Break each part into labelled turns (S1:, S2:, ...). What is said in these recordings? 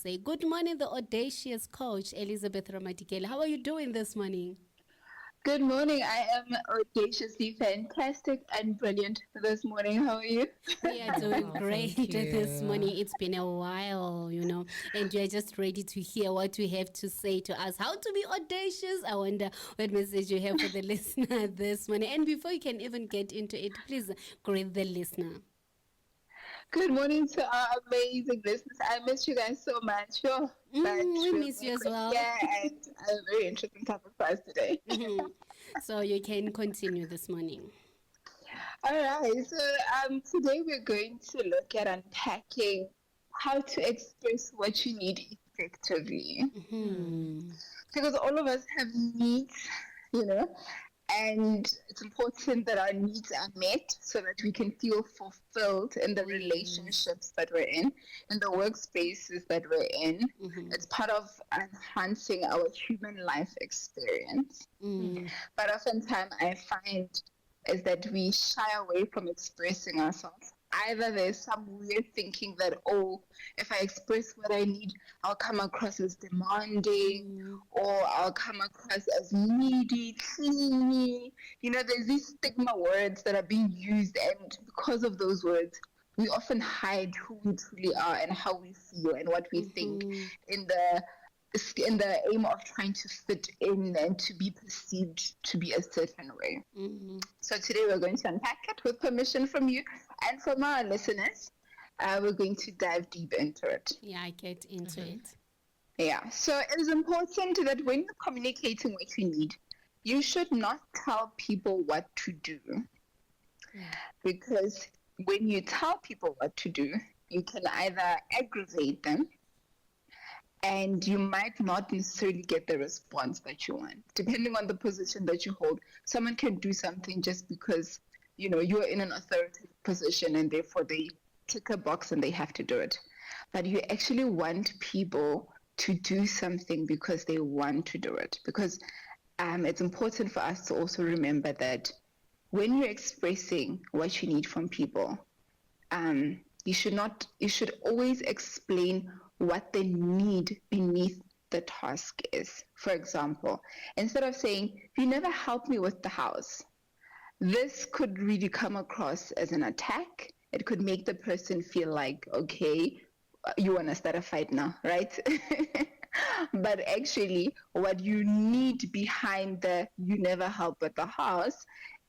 S1: Say good morning, the audacious coach, Elizabeth Ramadikela. How are you doing this morning?
S2: Good morning. I am audaciously fantastic and brilliant this morning. How are you?
S1: We are
S3: I'm
S1: doing
S3: well,
S1: great
S3: thank
S1: this morning.
S3: you.
S1: It's been a while, and you're just ready to hear what we have to say to us. How to be audacious. I wonder what message you have for the listener this morning. And before you can even get into it, please greet the listener.
S2: Good morning to our amazing listeners. I miss you guys so much. But
S1: We
S2: we're
S1: miss you
S2: back
S1: as
S2: with
S1: well.
S2: and a very interesting topic for us today.
S1: So you can continue this morning.
S2: All right. So today we're going to look at unpacking how to express what you need effectively. Because all of us have needs, you know, and it's important that our needs are met so that we can feel fulfilled in the
S1: Oh, yes.
S2: relationships that we're in the workspaces that we're in. It's part of enhancing our human life experience. But oftentimes I find is that we shy away from expressing ourselves. Either there's some weird thinking that, oh, if I express what I need, I'll come across as demanding or I'll come across as needy, clingy. There's these stigma words that are being used, and because of those words, we often hide who we truly are and how we feel and what we think in the in the aim of trying to fit in and to be perceived to be a certain way. So today we're going to unpack it with permission from you and from our listeners. We're going to dive deep into it.
S1: Yeah, I get into it.
S2: Yeah, so it is important that when you're communicating what you need, you should not tell people what to do. Because when you tell people what to do, you can either aggravate them and you might not necessarily get the response that you want. Depending on the position that you hold, someone can do something just because, you're in an authoritative position and therefore they tick a box and they have to do it. But you actually want people to do something because they want to do it. Because it's important for us to also remember that when you're expressing what you need from people, you should always explain what the need beneath the task is. For example, instead of saying, you never help me with the house, this could really come across as an attack. It could make the person feel like, okay, you want to start a fight now, right? But actually, what you need behind the you never help with the house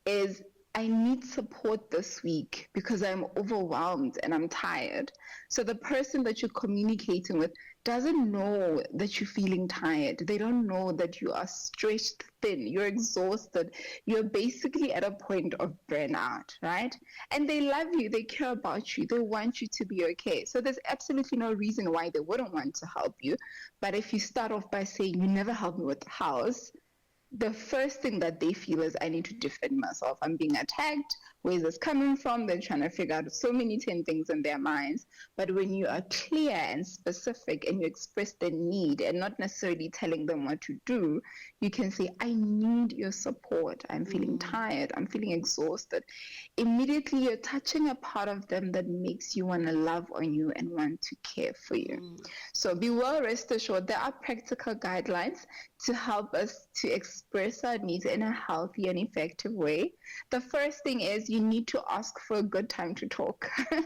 S2: is I need support this week because I'm overwhelmed and I'm tired. So the person that you're communicating with doesn't know that you're feeling tired. They don't know that you are stretched thin, you're exhausted, you're basically at a point of burnout, right? And they love you, they care about you, they want you to be okay. So there's absolutely no reason why they wouldn't want to help you. But if you start off by saying, you never help me with the house, the first thing that they feel is I need to defend myself. I'm being attacked. Where's this coming from? They're trying to figure out so many 10 things in their minds. But when you are clear and specific and you express the need and not necessarily telling them what to do, you can say, I need your support. I'm feeling tired. I'm feeling exhausted. Immediately you're touching a part of them that makes you want to love on you and want to care for you. So be well rest assured there are practical guidelines to help us to express our needs in a healthy and effective way. The first thing is you need to ask for a good time to talk.
S1: Yes.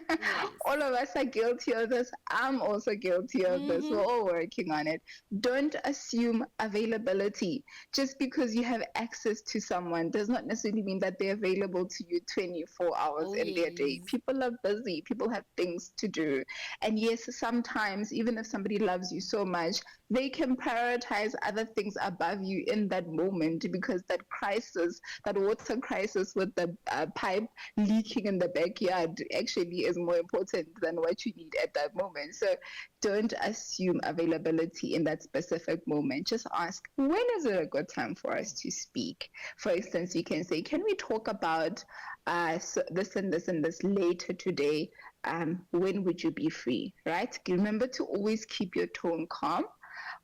S2: All of us are guilty of this. I'm also guilty of this. We're all working on it. Don't assume availability. Just because you have access to someone does not necessarily mean that they're available to you 24 hours
S1: Oh,
S2: in their day.
S1: yes.
S2: People are busy. People have things to do. And yes, sometimes, even if somebody loves you so much, they can prioritize other things above you in that moment because that crisis, that water crisis with the pipe leaking in the backyard actually is more important than what you need at that moment. So don't assume availability in that specific moment. Just ask, when is it a good time for us to speak? For instance, you can say, can we talk about this and this and this later today? When would you be free, right? Remember to always keep your tone calm,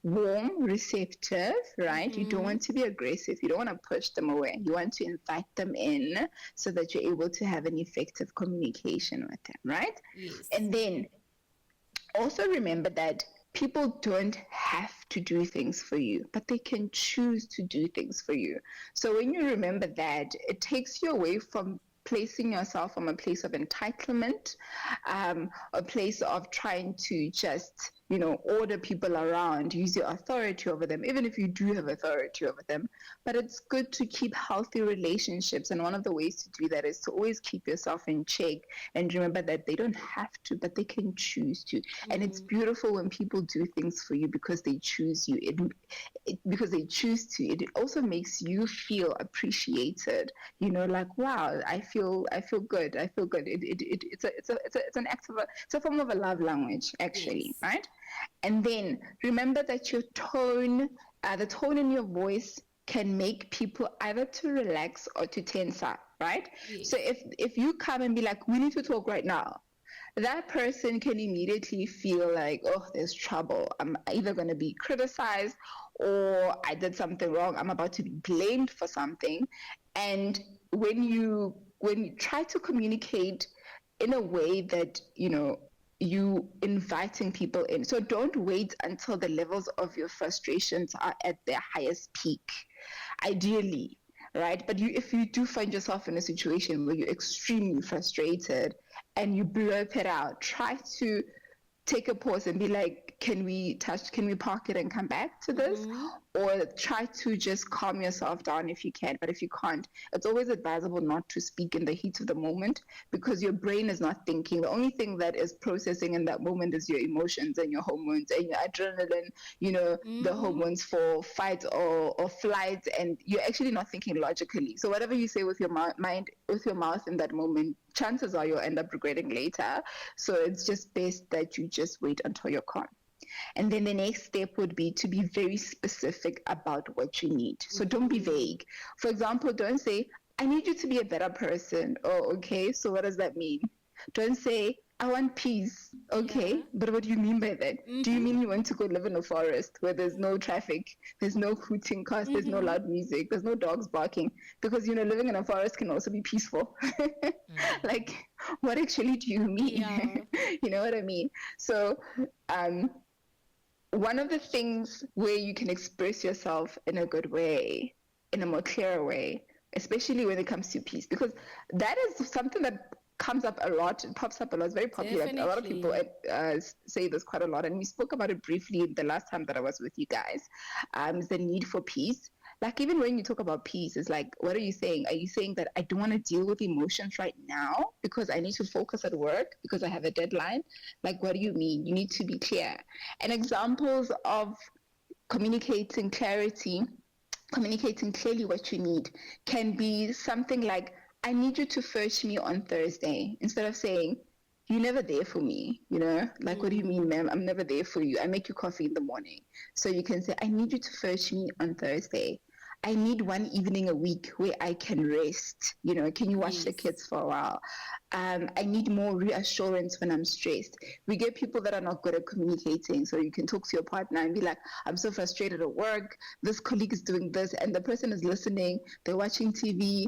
S2: warm, receptive, right? You don't want to be aggressive. You don't want to push them away. You want to invite them in so that you're able to have an effective communication with them, right?
S1: Yes.
S2: And then also remember that people don't have to do things for you, but they can choose to do things for you. So when you remember that, it takes you away from placing yourself from a place of entitlement, a place of trying to just, order people around, use your authority over them, even if you do have authority over them. But it's good to keep healthy relationships. And one of the ways to do that is to always keep yourself in check and remember that they don't have to, but they can choose to. And it's beautiful when people do things for you because they choose you. Because they choose to. It also makes you feel appreciated. Like, wow, I feel good. I feel good. It's a form of a love language, actually,
S1: Yes.
S2: right? And then remember that your tone, the tone in your voice can make people either to relax or to tense up, right?
S1: Yes.
S2: So if you come and be like, we need to talk right now, that person can immediately feel like, oh, there's trouble. I'm either going to be criticized or I did something wrong. I'm about to be blamed for something. And when you try to communicate in a way that, you inviting people in. So don't wait until the levels of your frustrations are at their highest peak, ideally, right? But if you do find yourself in a situation where you're extremely frustrated and you blurb it out, try to take a pause and be like, can we park it and come back to this? Or try to just calm yourself down if you can. But if you can't, it's always advisable not to speak in the heat of the moment because your brain is not thinking. The only thing that is processing in that moment is your emotions and your hormones and your adrenaline, the hormones for fight or flight, and you're actually not thinking logically. So whatever you say with your mind, with your mouth in that moment, chances are you'll end up regretting later. So it's just best that you just wait until you're calm. And then the next step would be to be very specific about what you need. So don't be vague. For example, don't say, I need you to be a better person. Oh, okay. So what does that mean? Don't say, I want peace. Okay.
S1: Yeah.
S2: But what do you mean by that? Do you mean you want to go live in a forest where there's no traffic, there's no hooting cars, there's no loud music, there's no dogs barking? Because, living in a forest can also be peaceful. Like, what actually do you mean?
S1: Yeah.
S2: You know what I mean? So, one of the things where you can express yourself in a good way, in a more clear way, especially when it comes to peace, because that is something that comes up a lot. It pops up a lot. It's very popular. A lot of people say this quite a lot, and we spoke about it briefly the last time that I was with you guys. Is the need for peace. Like, even when you talk about peace, it's like, what are you saying? Are you saying that I don't want to deal with emotions right now because I need to focus at work because I have a deadline? Like, what do you mean? You need to be clear. And examples of communicating clearly what you need can be something like, I need you to fetch me on Thursday, instead of saying, you're never there for me, like, what do you mean, ma'am? I'm never there for you. I make you coffee in the morning. So you can say, I need you to fetch me on Thursday. I need one evening a week where I can rest. Can you watch the kids for a while? I need more reassurance when I'm stressed. We get people that are not good at communicating. So you can talk to your partner and be like, I'm so frustrated at work. This colleague is doing this. And the person is listening. They're watching TV,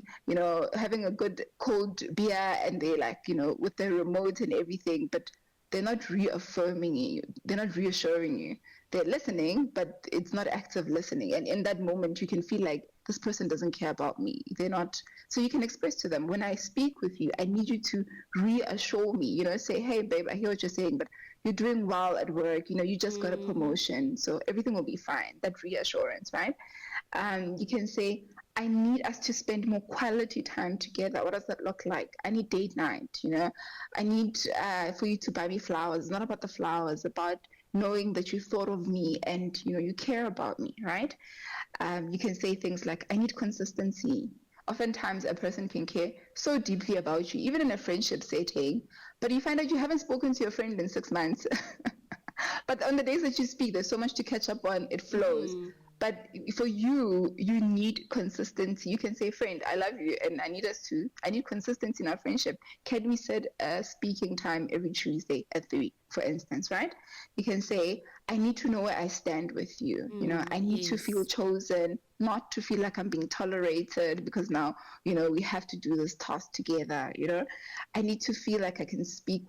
S2: having a good cold beer. And they're like, with their remote and everything. But they're not reaffirming you. They're not reassuring you. They're listening, but it's not active listening. And in that moment, you can feel like this person doesn't care about me. They're not. So you can express to them, when I speak with you, I need you to reassure me, say, hey, babe, I hear what you're saying, but you're doing well at work. You just got a promotion. So everything will be fine. That reassurance, right? You can say, I need us to spend more quality time together. What does that look like? I need date night, I need for you to buy me flowers. It's not about the flowers, it's about knowing that you thought of me and, you care about me, right? You can say things like, I need consistency. Oftentimes, a person can care so deeply about you, even in a friendship setting, but you find out you haven't spoken to your friend in 6 months. But on the days that you speak, there's so much to catch up on, it flows. But for you, you need consistency. You can say, friend, I love you and I need consistency in our friendship. Can we set a speaking time every Tuesday at 3, for instance, right? You can say, I need to know where I stand with you. I need to feel chosen, not to feel like I'm being tolerated because now, we have to do this task together. I need to feel like I can speak